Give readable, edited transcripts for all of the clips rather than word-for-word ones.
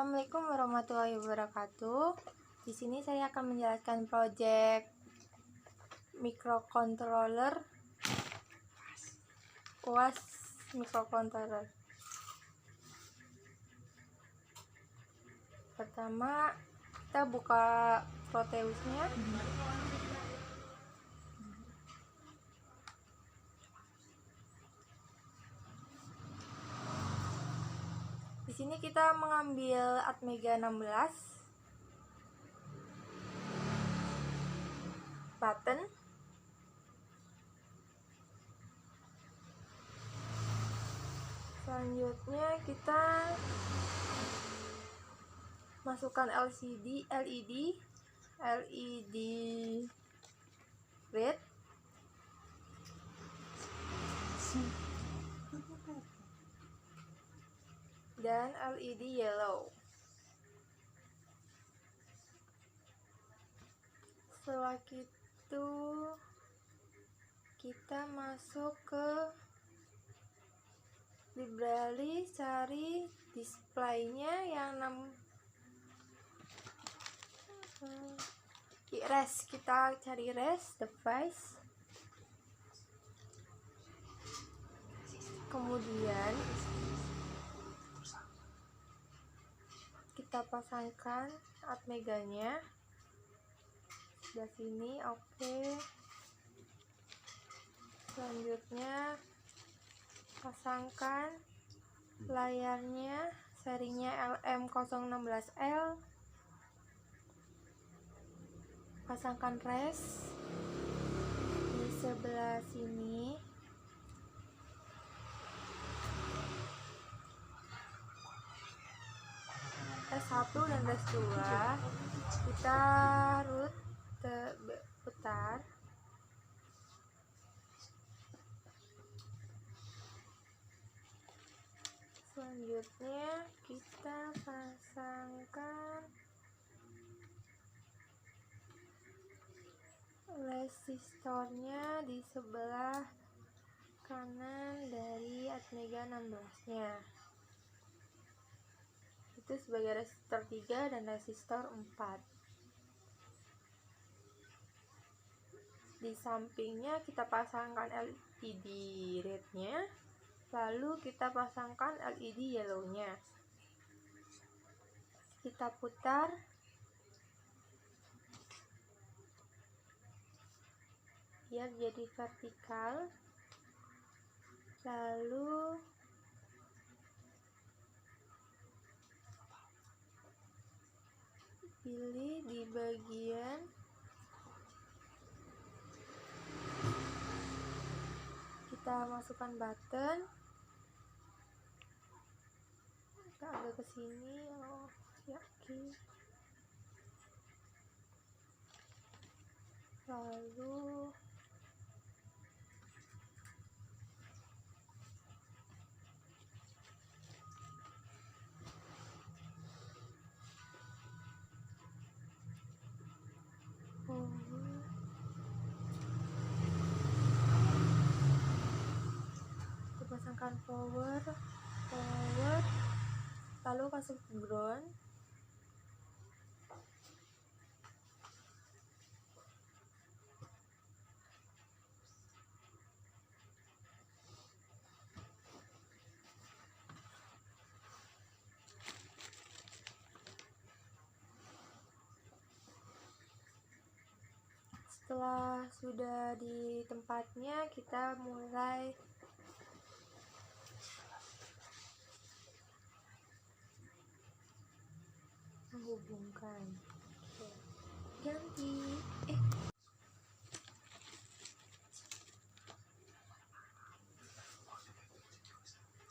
Assalamualaikum warahmatullahi wabarakatuh. Di sini saya akan menjelaskan project microcontroller UAS microcontroller. Pertama, kita buka Proteusnya. Di sini kita mengambil Atmega 16 button. Selanjutnya kita masukkan LED red dan LED yellow. Setelah itu kita masuk ke library, cari displaynya yang res, kita cari res device, kemudian kita pasangkan Atmeganya di sini. Oke. Selanjutnya pasangkan layarnya, serinya LM016L. Pasangkan res di sebelah sini. S1 dan S2 kita putar. Selanjutnya kita pasangkan resistornya di sebelah kanan dari Atmega 16-nya. Itu sebagai resistor 3 dan resistor 4. Di sampingnya kita pasangkan LED red-nya, lalu kita pasangkan LED yellow-nya. Kita putar. Biar jadi vertikal. Lalu pilih di bagian kita masukkan button, kita agak ke sini. Yakin. Lalu pasangkan power, lalu masuk ground. Setelah sudah di tempatnya, kita mulai menghubungkan. Ganti.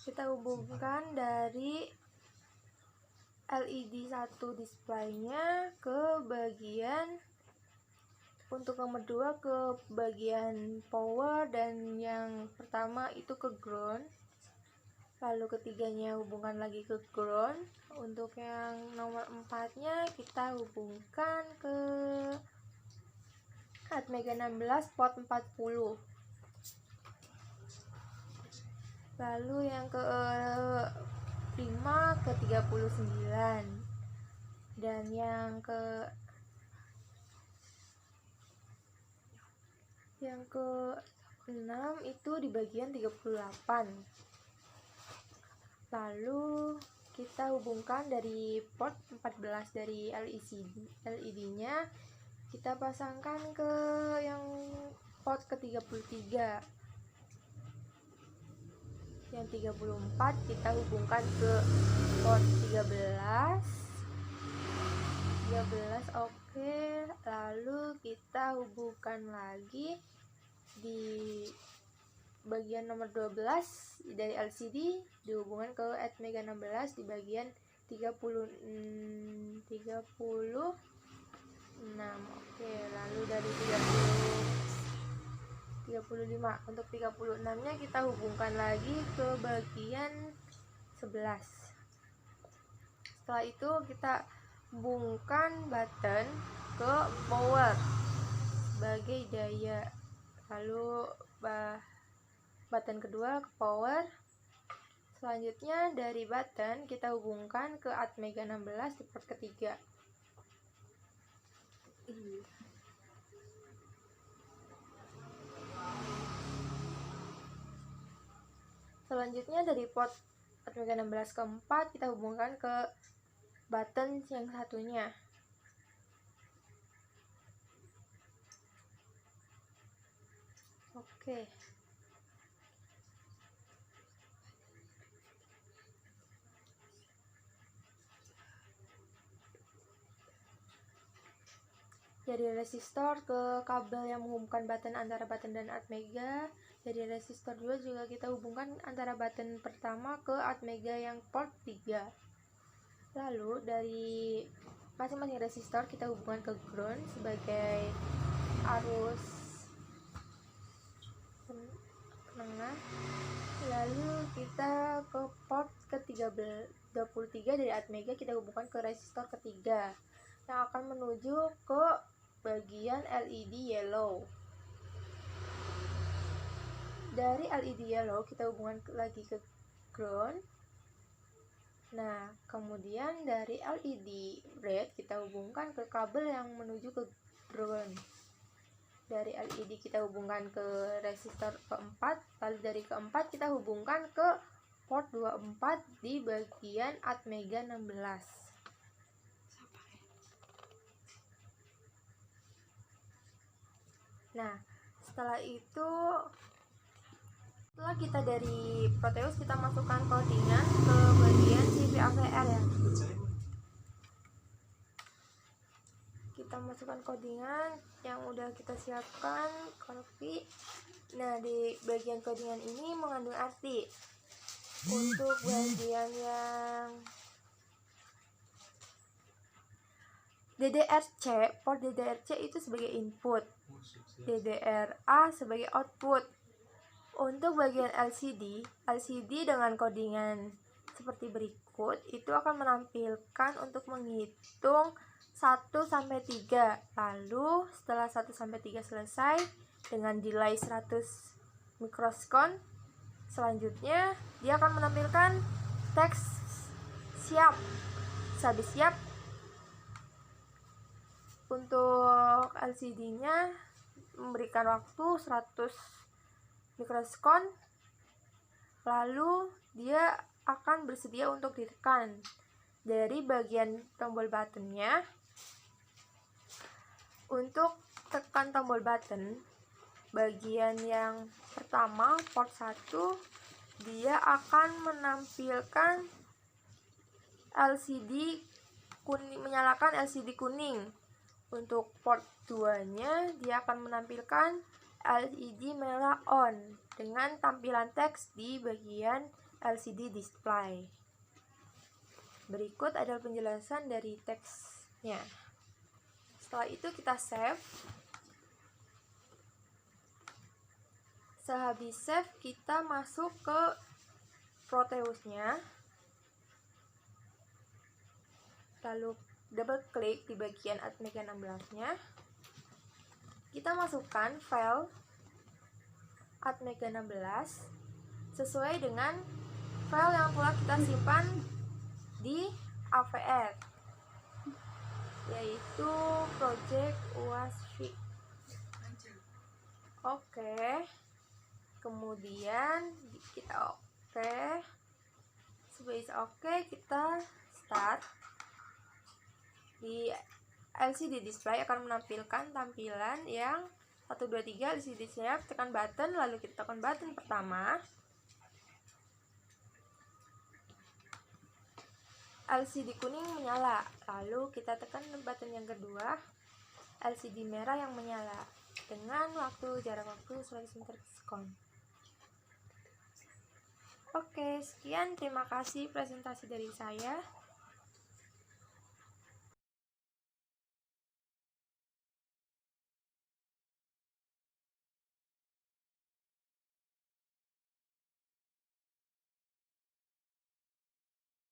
Kita hubungkan dari LED 1 displaynya ke bagian, untuk nomor 2 ke bagian power, dan yang pertama itu ke ground. Lalu ketiganya hubungkan lagi ke ground. Untuk yang nomor 4-nya kita hubungkan ke Atmega 16 port 40. Lalu yang ke ke 39. Dan yang ke 6 itu di bagian 38. Lalu kita hubungkan dari port 14 dari LED-nya, kita pasangkan ke yang port ke 33. Yang 34 kita hubungkan ke port 13. Oke. Lalu kita hubungkan lagi di bagian nomor 12 dari LCD, dihubungkan ke Atmega 16 di bagian 36. Oke, lalu dari 35 untuk 36 nya kita hubungkan lagi ke bagian 11. Setelah itu kita hubungkan button ke power sebagai daya, lalu button kedua ke power. Selanjutnya dari button kita hubungkan ke Atmega 16 di port ketiga. Selanjutnya dari port Atmega 16 keempat kita hubungkan ke button yang satunya. Oke. Dari resistor ke kabel yang menghubungkan button antara button dan Atmega. Dari resistor 2 juga kita hubungkan antara button pertama ke Atmega yang port 3. Lalu dari masing-masing resistor kita hubungkan ke ground sebagai arus penengah. Lalu kita ke port ke 23 dari Atmega, kita hubungkan ke resistor ketiga yang akan menuju ke bagian LED yellow. Dari LED yellow kita hubungkan lagi ke ground. Nah, kemudian dari LED red kita hubungkan ke kabel yang menuju ke ground. Dari LED kita hubungkan ke resistor keempat, lalu dari keempat kita hubungkan ke port 24 di bagian Atmega 16. Nah, setelah kita dari Proteus, kita masukkan codingan ke bagian CVAVR ya. Kita masukkan codingan yang udah kita siapkan, copy. Nah, di bagian codingan ini mengandung arti. Untuk bagian yang DDRC, port DDRC itu sebagai input, DDRA sebagai output. Untuk bagian LCD dengan codingan seperti berikut, itu akan menampilkan untuk menghitung 1-3. Lalu setelah 1-3 selesai dengan delay 100 mikrosekund, selanjutnya dia akan menampilkan teks siap. Habis siap, untuk LCD-nya memberikan waktu 100 mikrosekund, lalu dia akan bersedia untuk ditekan. Dari bagian tombol buttonnya, untuk tekan tombol button bagian yang pertama port 1, dia akan menampilkan LCD kuning, menyalakan LCD kuning. Untuk port 2-nya dia akan menampilkan LED merah on dengan tampilan teks di bagian LCD display. Berikut adalah penjelasan dari teksnya. Setelah itu kita save. Sehabis save, kita masuk ke Proteusnya. Lalu double klik di bagian Atmega 16-nya. Kita masukkan file Atmega 16 sesuai dengan file yang telah kita simpan di AVR, yaitu project UASFIC. Oke, kemudian kita Sebelum kita start. Di LCD display akan menampilkan tampilan yang 1, 2, 3 LCD siap, tekan button, lalu kita tekan button pertama. LCD kuning menyala, lalu kita tekan button yang kedua, LCD merah yang menyala dengan jarak waktu 100 mikrosekund. Oke, sekian, terima kasih presentasi dari saya.